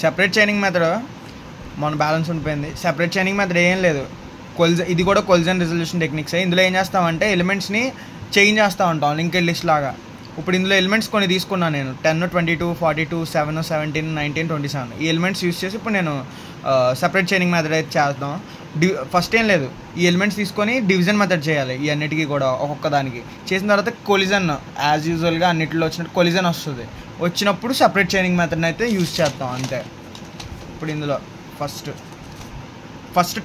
Separate chaining method మన balance ఉండిపోయింది. Separate chaining method ఏం లేదు, ఇది కూడా కొలిజన్ రిజల్యూషన్ టెక్నిక్సే. ఇందులో ఏం చేస్తామంటే ఎలిమెంట్స్ని చేంజ్ చేస్తూ ఉంటాం లింక్డ్ లిస్ట్ లాగా. ఇప్పుడు ఇందులో ఎలిమెంట్స్ కొన్ని తీసుకున్నాను నేను, 10, 22, 42, 7, 17, 19, 27 ఈ ఎలిమెంట్స్ యూస్ చేసి ఇప్పుడు నేను సెపరేట్ చైనింగ్ మెథడ్ అయితే చేద్దాం. ఫస్ట్ ఏం లేదు, ఈ ఎలిమెంట్స్ తీసుకొని డివిజన్ మెథడ్ చేయాలి ఈ అన్నిటికీ కూడా ఒక్కొక్క దానికి. చేసిన తర్వాత కొలిజన్ యాజ్ యూజువల్గా అన్నిటిలో వచ్చినట్టు కొలిజన్ వస్తుంది. వచ్చినప్పుడు సెపరేట్ చైనింగ్ మెథడ్ని అయితే యూస్ చేస్తాం అంతే. ఇప్పుడు ఇందులో ఫస్ట్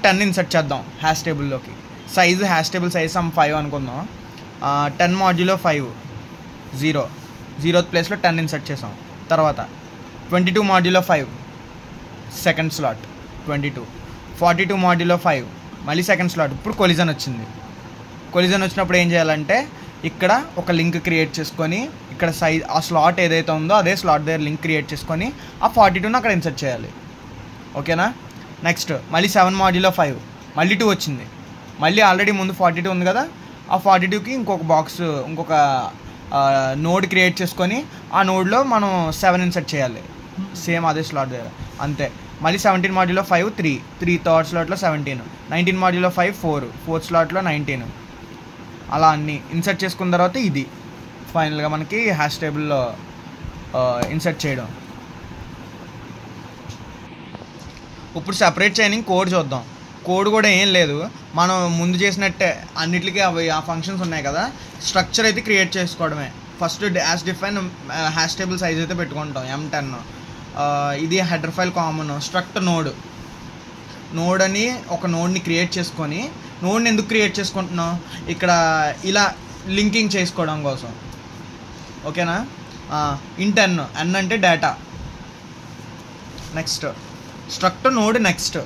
10 ఇన్సర్ట్ చేద్దాం హ్యాష్ టేబుల్లోకి. సైజు హ్యాష్ టేబుల్ సైజ్ 5 అనుకుందాం. 10 మాడ్యులో 5 0th ప్లేస్లో 10 ఇన్సర్ట్ చేసాం. తర్వాత 22 మాడ్యులో 5 సెకండ్ స్లాట్ 22, 42 మాడ్యులో 5 మళ్ళీ సెకండ్ స్లాట్. ఇప్పుడు కొలిజన్ వచ్చింది. కొలిజన్ వచ్చినప్పుడు ఏం చేయాలంటే ఇక్కడ ఒక లింక్ క్రియేట్ చేసుకొని ఇక్కడ సైజ్ ఆ స్లాట్ ఏదైతే ఉందో అదే స్లాట్ దగ్గర లింక్ క్రియేట్ చేసుకొని ఆ 42ని అక్కడ ఇన్సర్ట్ చేయాలి. ఓకేనా. నెక్స్ట్ మళ్ళీ 7 మాడ్యులో 5 మళ్ళీ 2 వచ్చింది. మళ్ళీ ఆల్రెడీ ముందు 42 ఉంది కదా, ఆ 42కి ఇంకొక నోడ్ క్రియేట్ చేసుకొని ఆ నోడ్లో మనం 7 ఇన్సర్ట్ చేయాలి సేమ్ అదే స్లాట్ దగ్గర అంతే. మళ్ళీ 17 మాడ్యులో 5 3 థర్డ్ స్లాట్లో 17, 19 మాడ్యులో 5 4th స్లాట్లో 19. అలా అన్నీ ఇన్సర్ట్ చేసుకున్న తర్వాత ఇది ఫైనల్గా మనకి హ్యాష్ టేబుల్లో ఇన్సర్ట్ చేయడం. ఇప్పుడు సెపరేట్ చైనింగ్ కోడ్ చూద్దాం. కోడ్ కూడా ఏం లేదు, మనం ముందు చేసినట్టే అన్నిటికీ అవి ఆ ఫంక్షన్స్ ఉన్నాయి కదా, స్ట్రక్చర్ అయితే క్రియేట్ చేసుకోవడమే. First as define hash table size అయితే పెట్టుకుంటాం M10. ఇది header file common. Struct node అని ఒక నోడ్ని క్రియేట్ చేసుకొని, నోడ్ని ఎందుకు క్రియేట్ చేసుకుంటున్నాం ఇక్కడ ఇలా లింకింగ్ చేసుకోవడం కోసం. ఓకేనా. ఇంట్ n అంటే data. Next struct node next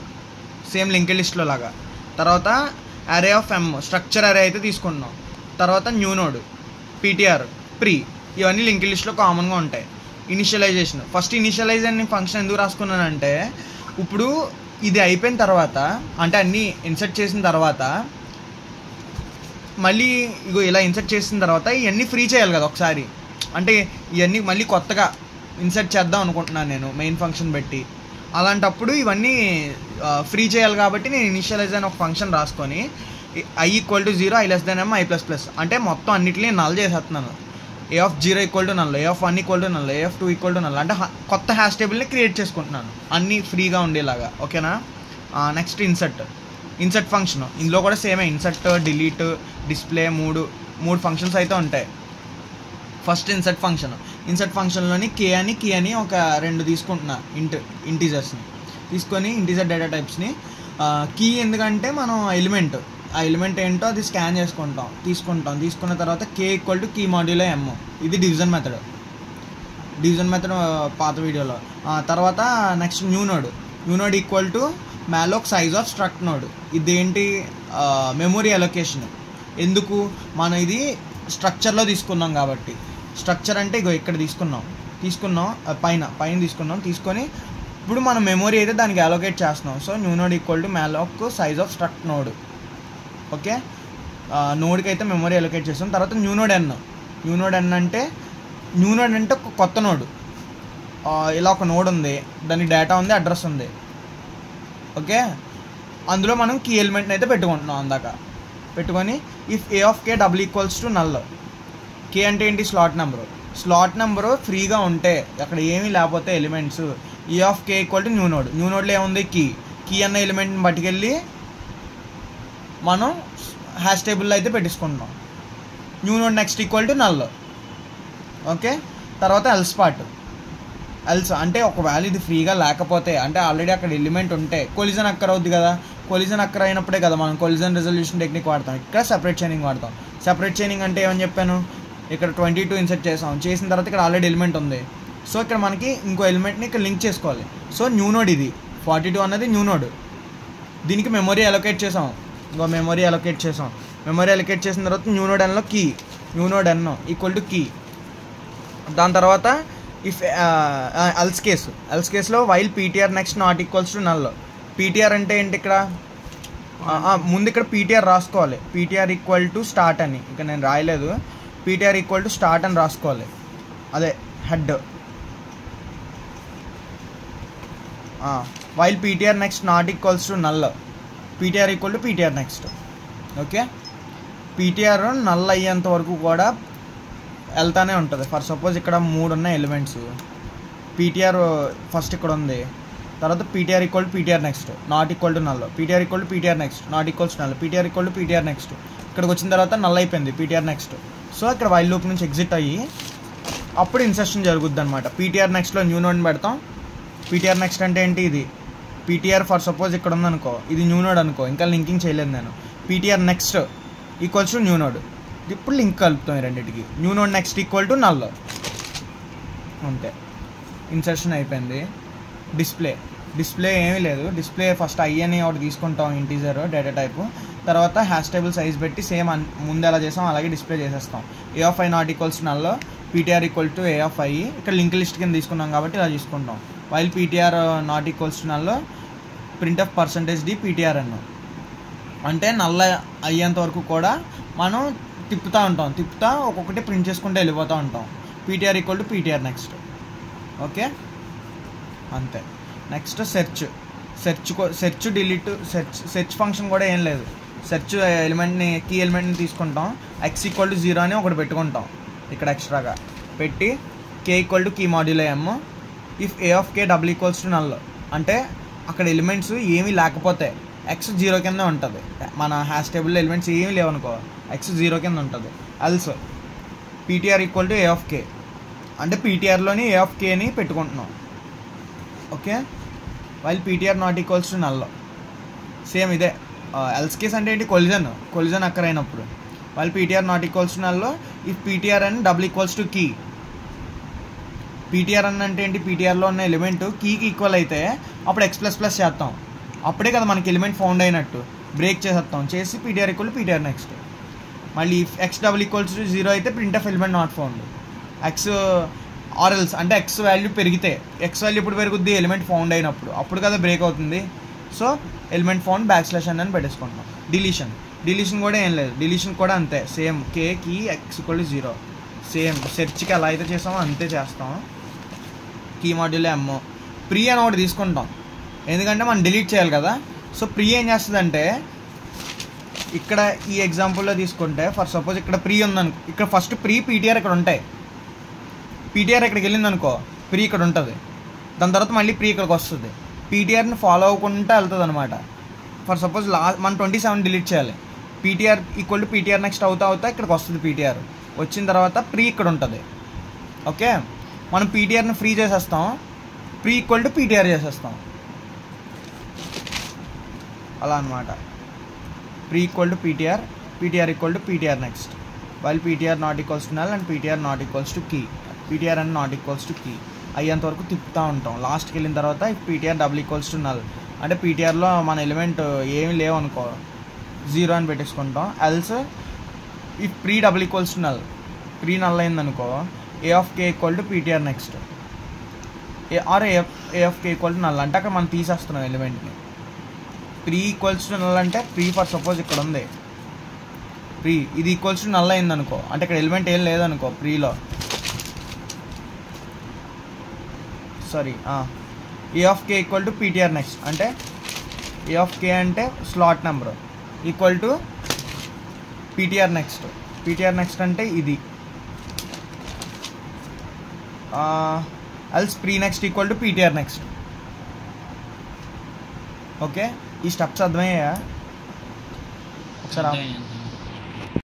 same linked లిస్ట్లో లాగా. తర్వాత అరే ఆఫ్ m స్ట్రక్చర్ అరే అయితే తీసుకుంటున్నాం. తర్వాత న్యూ నోడ్ ptr ప్రీ ఇవన్నీ లింక్డ్ లిస్ట్లో కామన్గా ఉంటాయి. ఇనిషియలైజేషన్ ఫస్ట్ ఇనిషియలైజ్ అనే ఫంక్షన్ ఎందుకు రాసుకున్నానంటే ఇప్పుడు ఇది అయిపోయిన తర్వాత అంటే అన్నీ ఇన్సర్ట్ చేసిన తర్వాత మళ్ళీ ఇగో ఇలా ఇన్సర్ట్ చేసిన తర్వాత ఇవన్నీ ఫ్రీ చేయాలి కదా ఒకసారి. అంటే ఇవన్నీ మళ్ళీ కొత్తగా ఇన్సర్ట్ చేద్దాం అనుకుంటున్నాను నేను మెయిన్ ఫంక్షన్ పెట్టి. అలాంటప్పుడు ఇవన్నీ ఫ్రీ చేయాలి కాబట్టి నేను ఇనిషియలైజ్ అని ఒక ఫంక్షన్ రాసుకొని i = 0 i m i++ అంటే మొత్తం అన్నిటిని నల్ చేసేస్తున్నాను. a of 0 = null, a of 1 = null, a of 2 = null అంటే కొత్త హ్యాష్ టేబుల్ని క్రియేట్ చేసుకుంటున్నాను అన్నీ ఫ్రీగా ఉండేలాగా. ఓకేనా. Next insert function. ఇందులో కూడా సేమే ఇన్సర్ట్, డిలీట్, డిస్ప్లే మూడు ఫంక్షన్స్ అయితే ఉంటాయి. ఫస్ట్ ఇన్సర్ట్ ఫంక్షన్లోని కే అని ఒక 2 తీసుకుంటున్నా ఇంటీజర్స్ని తీసుకొని ఇంటీజర్ డేటా టైప్స్ని. కీ ఎందుకంటే మనం ఆ ఎలిమెంట్ ఏంటో అది స్కాన్ తీసుకున్న తర్వాత k = key మాడ్యులో m. ఇది డివిజన్ మెథడ్ పాత వీడియోలో. తర్వాత next new node = malloc size of struct node. ఇదేంటి మెమొరీ అలొకేషన్. ఎందుకు మనం ఇది స్ట్రక్చర్లో తీసుకున్నాం కాబట్టి. స్ట్రక్చర్ అంటే ఇగో ఇక్కడ తీసుకున్నాం పైన తీసుకొని ఇప్పుడు మనం మెమొరీ అయితే దానికి అలొకేట్ చేస్తున్నాం. So new node = malloc size of struct node. Okay. నోడ్కి అయితే మెమొరీ అలొకేట్ చేస్తాం. తర్వాత న్యూ నోడ్ n అంటే ఒక కొత్త నోడ్. ఇలా ఒక నోడ్ ఉంది, దానికి డేటా ఉంది, అడ్రస్ ఉంది. ఓకే. అందులో మనం కీ ఎలిమెంట్ని అయితే పెట్టుకుంటున్నాం అందాక. పెట్టుకొని if a of k = null. k అంటే ఏంటి స్లాట్ నెంబరు ఫ్రీగా ఉంటే అక్కడ ఏమీ లేకపోతే elements e of k = new నోడ్లో ఏముంది కీ అన్న ఎలిమెంట్ని పట్టుకెళ్ళి మనం హ్యాష్ టేబుల్లో అయితే పెట్టేసుకుంటున్నాం. New node next = null. Okay. తర్వాత ఎల్స్ అంటే ఒకవేళ ఇది ఫ్రీగా లేకపోతే అంటే ఆల్రెడీ అక్కడ ఎలిమెంట్ ఉంటే కొలిజన్ అక్కర్ అవుద్ది కదా. కొలిజన్ అక్కర్ అయినప్పుడే కదా మనం కొలిజన్ రిజల్యూషన్ టెక్నిక్ వాడతాం. ఇక్కడ సెపరేట్ చైనింగ్ వాడతాం. సెపరేట్ చైనింగ్ అంటే ఏమని చెప్పాను, ఇక్కడ 22 ఇన్సర్ట్ చేసిన తర్వాత ఇక్కడ ఆల్రెడీ ఎలిమెంట్ ఉంది. సో ఇక్కడ మనకి ఇంకో ఎలిమెంట్ని ఇక్కడ లింక్ చేసుకోవాలి. సో న్యూ నోడ్ ఇది 42 అన్నది న్యూ నోడ్. దీనికి మెమొరీ అలొకేట్ చేసాం. మెమొరీ అలొకేట్ చేసిన తర్వాత న్యూ నోడ్ n = key. దాని తర్వాత ఇఫ్ ఎల్స్ కేసులో while ptr next not equals to null. ptr అంటే ఏంటి ఇక్కడ ముందు ఇక్కడ ptr రాసుకోవాలి. ptr = స్టార్ట్ అని ఇక నేను రాయలేదు. ptr = స్టార్ట్ అని రాసుకోవాలి. అదే head. While PTR next not equals to null, PTR equal to PTR next. Okay, PTR null అయ్యేంత వరకు కూడా వెళ్తానే ఉంటుంది. ఫర్ సపోజ్ ఇక్కడ 3 ఉన్నాయి ఎలిమెంట్స్, పీటీఆర్ ఫస్ట్ ఇక్కడ ఉంది, తర్వాత PTR equal to PTR next not equal to null, PTR equal to PTR next not equals null, PTR equal to PTR next. ఇక్కడికి వచ్చిన తర్వాత నల్ అయిపోయింది పీటీఆర్ నెక్స్ట్. సో ఇక్కడ వైల్ లూప్ నుంచి exit అయ్యి అప్పుడు ఇన్సర్షన్ జరుగుద్ది అనమాట. పీటీఆర్ నెక్స్ట్లో న్యూ నోడ్ పెడతాం. పీటీఆర్ నెక్స్ట్ అంటే ఏంటి, ఇది పీటీఆర్ ఫర్ సపోజ్ ఇక్కడ ఉందనుకో, ఇది న్యూ నోడ్ అనుకో, ఇంకా లింకింగ్ చేయలేదు నేను. PTR next equals to new node, ఇప్పుడు లింక్ కలుపుతాం ఈ రెండింటికి. New node next equal to null, అంతే ఇన్సర్షన్ అయిపోయింది. డిస్ప్లే ఏమీ లేదు. డిస్ప్లే ఫస్ట్ ఐ అని ఒకటి తీసుకుంటాం, ఇంటీజర్ డేటా టైపు, తర్వాత హ్యాష్ టేబుల్ సైజ్ పెట్టి సేమ్ ముందు ఎలా చేసాం అలాగే డిస్ప్లే చేసేస్తాం. A of i not equals to null, PTR equal to A of i, ఇక్కడ లింక్ లిస్ట్ కింద తీసుకున్నాం కాబట్టి ఇలా తీసుకుంటాం. While PTR not equals to null, print of %d PTR అన్న, అంటే నల్ల అయ్యేంత వరకు కూడా మనం తిప్పుతూ ఒక్కొక్కటి ప్రింట్ చేసుకుంటూ వెళ్ళిపోతూ ఉంటాం. PTR equal to PTR next. Okay, అంతే. Next search delete. Search function కూడా ఏం లేదు. సెర్చ్ ఎలిమెంట్ని, కీ ఎలిమెంట్ని తీసుకుంటాం, x ఈక్వల్ టు 0 అని ఒకటి పెట్టుకుంటాం ఇక్కడ ఎక్స్ట్రాగా పెట్టి, k equal to k modulo m, if a of k double equals to null, అంటే అక్కడ ఎలిమెంట్స్ ఏమీ లేకపోతే x 0 కింద ఉంటుంది. మన హ్యాష్ టేబుల్లో ఎలిమెంట్స్ ఏమీ లేవనుకో, x 0 కింద ఉంటుంది. Else PTR equal to A of K, అంటే పీటీఆర్లోని ఏ ఆఫ్ కేని పెట్టుకుంటున్నాం. Okay, while PTR not equals to null, same ఇదే. ఎల్స్ కేస్ అంటే ఏంటి, కొలిజన్ అక్కర్ అయినప్పుడు. While PTR not equals to null, if PTR and double equals to key. PTR అని అంటే ఏంటి, పీటీఆర్లో ఉన్న ఎలిమెంట్ కీకి ఈక్వల్ అయితే అప్పుడు x++ చేస్తాం, అప్పుడే కదా మనకి ఎలిమెంట్ ఫౌండ్ అయినట్టు. బ్రేక్ చేసేస్తాం, చేసి PTR equal to PTR next. మళ్ళీ if x double equals to 0 అయితే print of element not found. x or else అంటే x వాల్యూ పెరిగితే, x వాల్యూ ఎప్పుడు పెరుగుద్ది, ఎలిమెంట్ ఫౌండ్ అయినప్పుడు, అప్పుడు కదా బ్రేక్ అవుతుంది. సో ఎలిమెంట్ ఫౌండ్ \n అని పెట్టేసుకుంటున్నాం. డిలీషన్ కూడా ఏం లేదు. డిలీషన్ కూడా అంతే, సేమ్ కేకి x ఈక్వల్ టు 0, సేమ్ సెర్చ్కి ఎలా అయితే చేస్తామో అంతే చేస్తాం. కీ మాడ్యూల్ m, ప్రీ అని ఒకటి తీసుకుంటాం, ఎందుకంటే మనం డిలీట్ చేయాలి కదా. సో ప్రీ ఏం చేస్తుందంటే, ఇక్కడ ఈ ఎగ్జాంపుల్లో తీసుకుంటే ఫర్ సపోజ్ ఇక్కడ ప్రీ ఉందనుకో, ఇక్కడ ఫస్ట్ పీటీఆర్ ఇక్కడ ఉంటాయి. పీటీఆర్ ఇక్కడికి వెళ్ళింది అనుకో, ప్రీ ఇక్కడ ఉంటుంది. దాని తర్వాత మళ్ళీ ప్రీ ఇక్కడికి వస్తుంది. పీటీఆర్ని ఫాలో అవ్వకుండా వెళ్తుంది అనమాట. ఫర్ సపోజ్ మనం 27 డిలీట్ చేయాలి. PTR equal to PTR next అవుతా ఇక్కడికి వస్తుంది. పీటీఆర్ వచ్చిన తర్వాత ప్రీ ఇక్కడ ఉంటుంది. ఓకే, మనం పీటీఆర్ని ఫ్రీ చేసేస్తాం, ప్రీ ఈక్వల్ టు పీటీఆర్ చేసేస్తాం, అలా అనమాట. Pre equal to PTR, PTR equal to PTR next, while PTR not equals to null and PTR not equals to key. PTR and not equals to key అయ్యేంత వరకు తిప్పుతూ ఉంటాం. లాస్ట్కి వెళ్ళిన తర్వాత PTR double equals to null, అంటే పీటీఆర్లో మన ఎలిమెంట్ ఏమి లేవనుకో 0 అని పెట్టేసుకుంటాం. Else if pre double equals to null, pre null అయిందనుకో, A of K equal to PTR next, or A of K equal to null, అంటే అక్కడ మనం తీసేస్తున్నాం ఎలిమెంట్ని. ప్రీ ఈక్వల్స్ టు నల్ అంటే ప్రీ ఫర్ సపోజ్ ఇక్కడ ఉంది, ప్రీ ఇది ఈక్వల్స్ టు నల్ అయిందనుకో, అంటే ఇక్కడ ఎలిమెంట్ ఏం లేదనుకో ప్రీలో, sorry A of K equal to PTR next, అంటే ఏ ఆఫ్ కే అంటే slot number equal to PTR next. PTR next అంటే ఇది, else pre next equal to PTR next. Okay, ఈ స్టెప్స్ అర్థమయ్యాయా? ఒకసారి